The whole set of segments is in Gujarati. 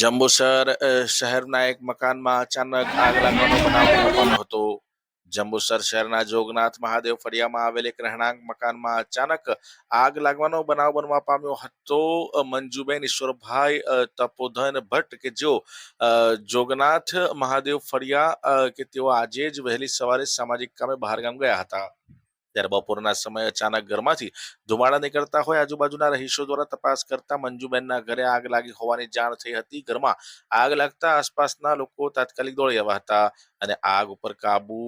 જંબુસર શહેરના એક મકાનમાં અચાનક આગ લાગવાનો બનાવ બન્યો હતો। જંબુસર શહેરના જોગનાથ મહાદેવ ફળિયામાં આવેલ એક રહેણાંક મકાનમાં અચાનક આગ લાગવાનો બનાવ બનવા પામ્યો હતો। મંજુબેન ઈશ્વરભાઈ તપોધન ભટ્ટ કે જેઓ જોગનાથ મહાદેવ ફળિયા કે તેઓ આજે જ વહેલી સવારે સામાજિક કામે બહાર ગામ ગયા હતા। ત્યારે બપોરના સમયે અચાનક ઘરમાંથી ધુમાડા નીકળતા હોય આજુબાજુના રહીશો દ્વારા તપાસ કરતા મંજુબેનના ઘરે આગ લાગી હોવાની જાણ થઈ હતી। ઘરમાં આગ લાગતા આસપાસના લોકો તાત્કાલિક દોડી આવ્યા હતા અને આગ ઉપર કાબુ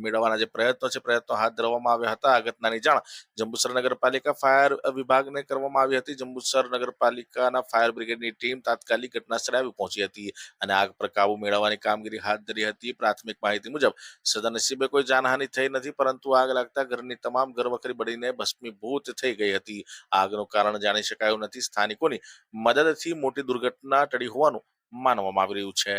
મેળવવાના જે પ્રયત્નો હાથ ધરવામાં આવ્યા હતા। આ ઘટનાની જાણ જંબુસર નગરપાલિકા ફાયર વિભાગને કરવામાં આવી હતી। જંબુસર નગરપાલિકાના ફાયર બ્રિગેડની ટીમ તાત્કાલિક ઘટના સ્થળે આવી પહોંચી હતી અને આગ પર કાબુ મેળવવાની કામગીરી હાથ ધરી હતી। પ્રાથમિક માહિતી મુજબ સદનસીબે કોઈ જાનહાનિ થઈ નથી, પરંતુ આગ લાગતા ઘરની તમામ ઘરવખરી બળીને ભસ્મીભૂત થઈ ગઈ હતી। આગનું કારણ જાણી શકાયું નથી। સ્થાનિકોની મદદથી મોટી દુર્ઘટના ટળી હોવાનું માનવામાં આવી રહ્યું છે।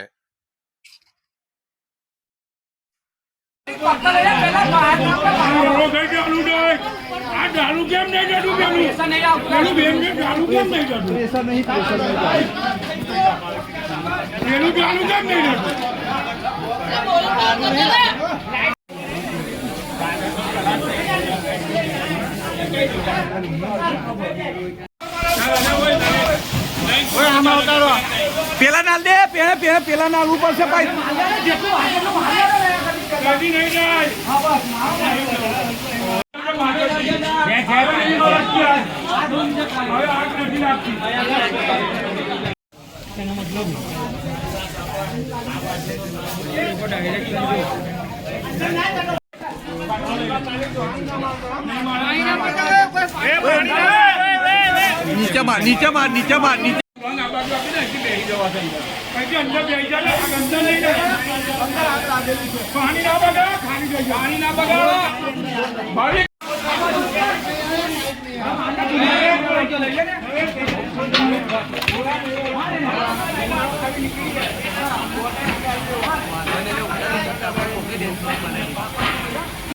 પેલા નાલ દે પેલા નાલ ઉપર છે ભાઈ નીચે માર